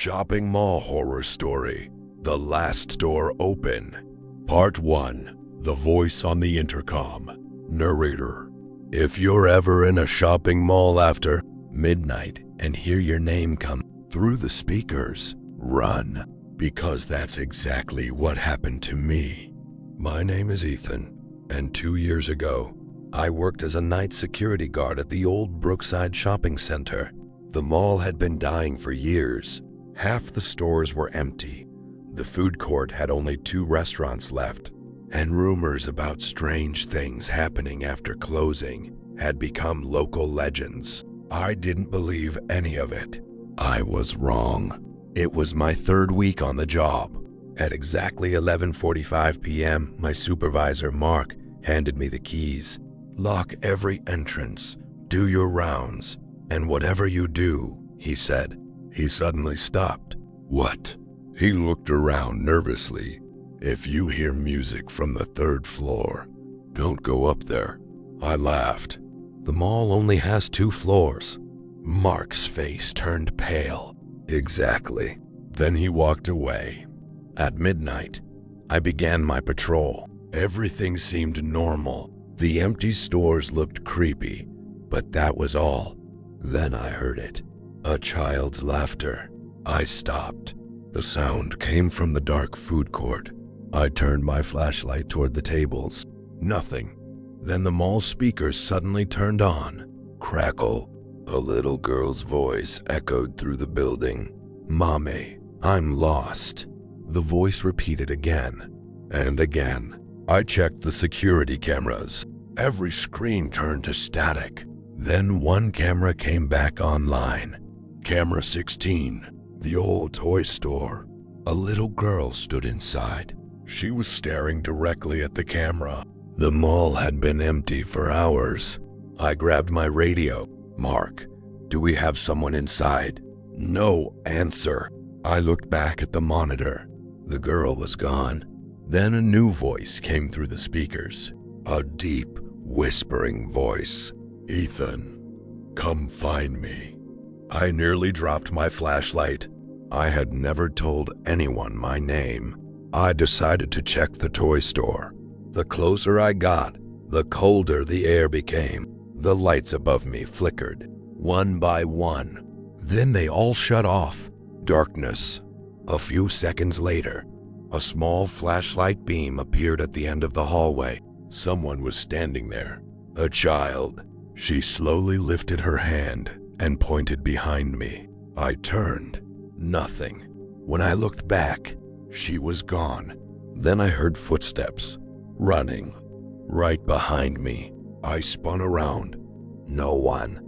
Shopping Mall Horror Story, The Last Store Open. Part 1, The Voice on the Intercom. Narrator. If you're ever in a shopping mall after midnight and hear your name come through the speakers, run, because that's exactly what happened to me. My name is Ethan, and 2 years ago, I worked as a night security guard at the old Brookside shopping center. The mall had been dying for years. Half the stores were empty. The food court had only 2 restaurants left, and rumors about strange things happening after closing had become local legends. I didn't believe any of it. I was wrong. It was my 3rd week on the job. At exactly 11:45 p.m., my supervisor, Mark, handed me the keys. Lock every entrance, do your rounds, and whatever you do, he said. He suddenly stopped. What? He looked around nervously. If you hear music from the 3rd floor, don't go up there. I laughed. The mall only has 2 floors. Mark's face turned pale. Exactly. Then he walked away. At midnight, I began my patrol. Everything seemed normal. The empty stores looked creepy, but that was all. Then I heard it. A child's laughter. I stopped. The sound came from the dark food court. I turned my flashlight toward the tables. Nothing. Then the mall speakers suddenly turned on. Crackle. A little girl's voice echoed through the building. Mommy, I'm lost. The voice repeated again and again. I checked the security cameras. Every screen turned to static. Then one camera came back online. Camera 16, the old toy store. A little girl stood inside. She was staring directly at the camera. The mall had been empty for hours. I grabbed my radio. Mark, do we have someone inside? No answer. I looked back at the monitor. The girl was gone. Then a new voice came through the speakers. A deep, whispering voice. Ethan, come find me. I nearly dropped my flashlight. I had never told anyone my name. I decided to check the toy store. The closer I got, the colder the air became. The lights above me flickered, one by one. Then they all shut off. Darkness. A few seconds later, a small flashlight beam appeared at the end of the hallway. Someone was standing there. A child. She slowly lifted her hand and pointed behind me. I turned. Nothing. When I looked back, she was gone. Then I heard footsteps. Running. Right behind me. I spun around. No one.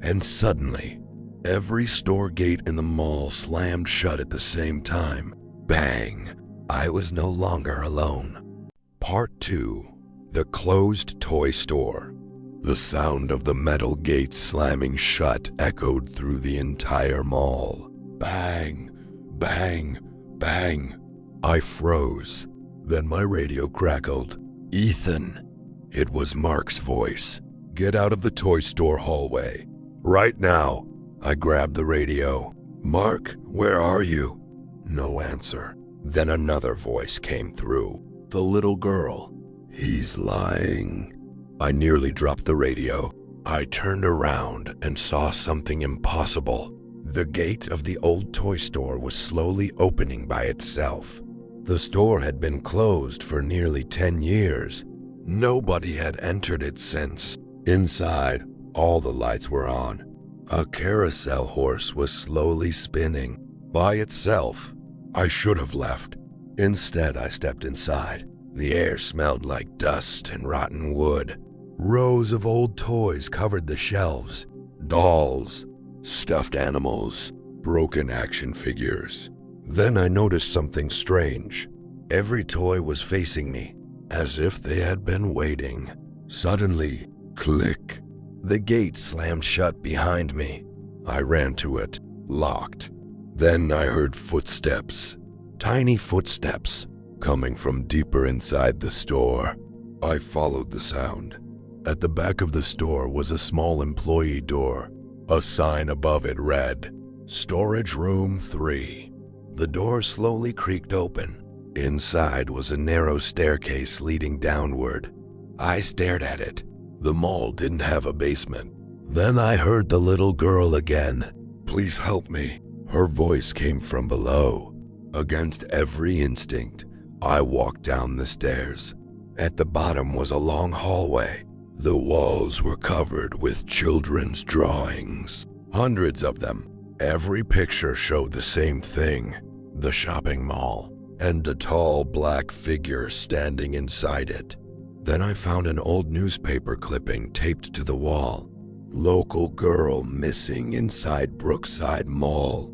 And suddenly, every store gate in the mall slammed shut at the same time. Bang! I was no longer alone. Part 2. The Closed Toy Store. The sound of the metal gates slamming shut echoed through the entire mall. Bang! Bang! Bang! I froze. Then my radio crackled. Ethan! It was Mark's voice. Get out of the toy store hallway. Right now. I grabbed the radio. Mark, where are you? No answer. Then another voice came through. The little girl. He's lying. I nearly dropped the radio. I turned around and saw something impossible. The gate of the old toy store was slowly opening by itself. The store had been closed for nearly 10 years. Nobody had entered it since. Inside, all the lights were on. A carousel horse was slowly spinning by itself. I should have left. Instead, I stepped inside. The air smelled like dust and rotten wood. Rows of old toys covered the shelves. Dolls, stuffed animals, broken action figures. Then I noticed something strange. Every toy was facing me, as if they had been waiting. Suddenly, click. The gate slammed shut behind me. I ran to it, locked. Then I heard footsteps, tiny footsteps, coming from deeper inside the store. I followed the sound. At the back of the store was a small employee door. A sign above it read, Storage Room 3. The door slowly creaked open. Inside was a narrow staircase leading downward. I stared at it. The mall didn't have a basement. Then I heard the little girl again. "Please help me." Her voice came from below. Against every instinct, I walked down the stairs. At the bottom was a long hallway. The walls were covered with children's drawings. Hundreds of them. Every picture showed the same thing. The shopping mall, and a tall black figure standing inside it. Then I found an old newspaper clipping taped to the wall. "Local girl missing inside Brookside Mall,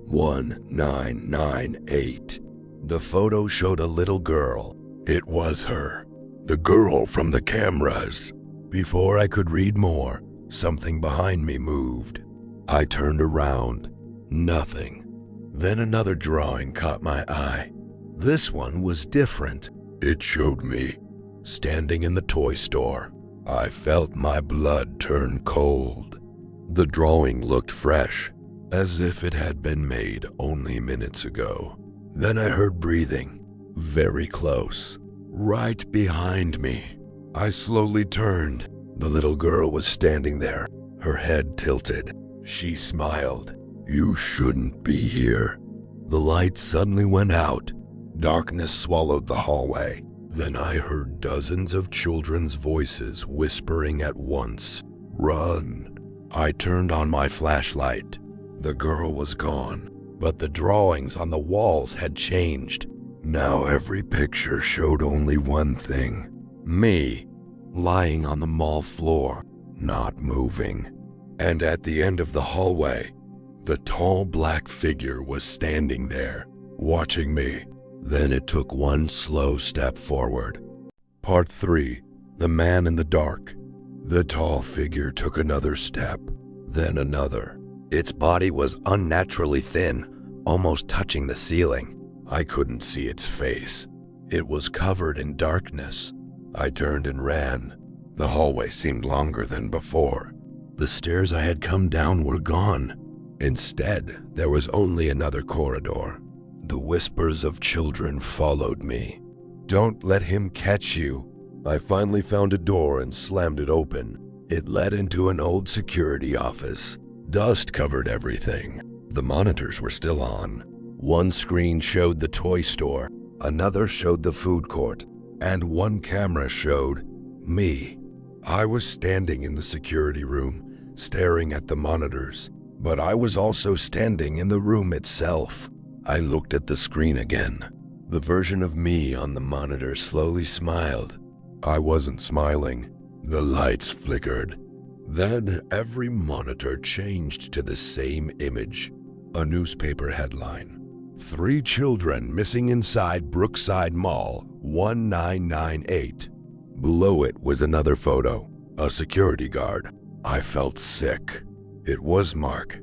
1998. The photo showed a little girl. It was her. The girl from the cameras. Before I could read more, something behind me moved. I turned around. Nothing. Then another drawing caught my eye. This one was different. It showed me standing in the toy store. I felt my blood turn cold. The drawing looked fresh, as if it had been made only minutes ago. Then I heard breathing, very close, right behind me. I slowly turned. The little girl was standing there, her head tilted. She smiled. "You shouldn't be here." The light suddenly went out. Darkness swallowed the hallway. Then I heard dozens of children's voices whispering at once. "Run." I turned on my flashlight. The girl was gone, but the drawings on the walls had changed. Now every picture showed only one thing. Me, lying on the mall floor, not moving. And at the end of the hallway, the tall black figure was standing there, watching me. Then it took one slow step forward. Part 3. The Man in the Dark. The tall figure took another step, then another. Its body was unnaturally thin, almost touching the ceiling. I couldn't see its face. It was covered in darkness. I turned and ran. The hallway seemed longer than before. The stairs I had come down were gone. Instead, there was only another corridor. The whispers of children followed me. "Don't let him catch you." I finally found a door and slammed it open. It led into an old security office. Dust covered everything. The monitors were still on. One screen showed the toy store, another showed the food court, and one camera showed me. I was standing in the security room, staring at the monitors, but I was also standing in the room itself. I looked at the screen again. The version of me on the monitor slowly smiled. I wasn't smiling. The lights flickered. Then every monitor changed to the same image. A newspaper headline. 3 children missing inside Brookside Mall, 1998. Below it was another photo. A security guard. I felt sick. It was Mark.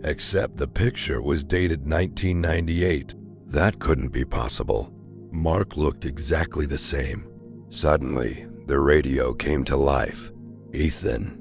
Except the picture was dated 1998. That couldn't be possible. Mark looked exactly the same. Suddenly, the radio came to life. "Ethan,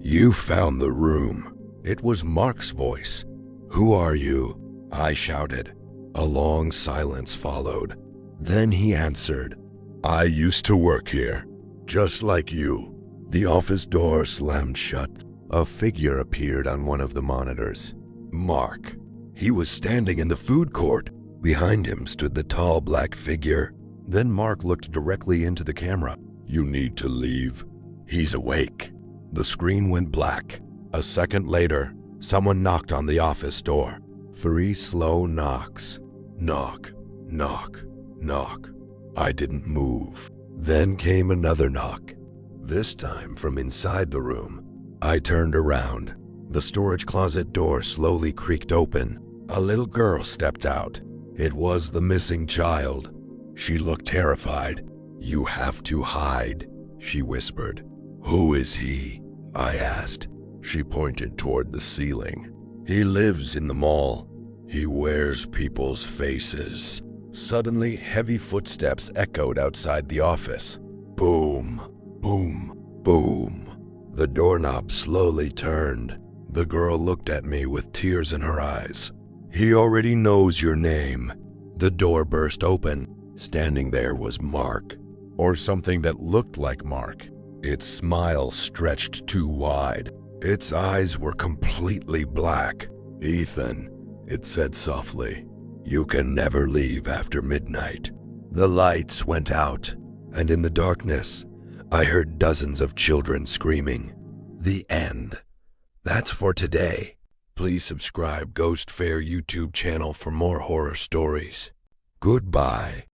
you found the room." It was Mark's voice. "Who are you?" I shouted. A long silence followed. Then he answered, "I used to work here, just like you." The office door slammed shut. A figure appeared on one of the monitors. Mark. He was standing in the food court. Behind him stood the tall black figure. Then Mark looked directly into the camera. "You need to leave. He's awake." The screen went black. A second later, someone knocked on the office door. 3 slow knocks. Knock, knock, knock. I didn't move. Then came another knock. This time from inside the room. I turned around. The storage closet door slowly creaked open. A little girl stepped out. It was the missing child. She looked terrified. "You have to hide," she whispered. "Who is he?" I asked. She pointed toward the ceiling. "He lives in the mall. He wears people's faces." Suddenly, heavy footsteps echoed outside the office. Boom, boom, boom. The doorknob slowly turned. The girl looked at me with tears in her eyes. He already knows your name." The door burst open. Standing there was Mark, or something that looked like Mark. Its smile stretched too wide. Its eyes were completely black. "Ethan," it said softly, "you can never leave after midnight." The lights went out, and in the darkness, I heard dozens of children screaming. The end. That's for today. Please subscribe Ghost Fair YouTube channel for more horror stories. Goodbye.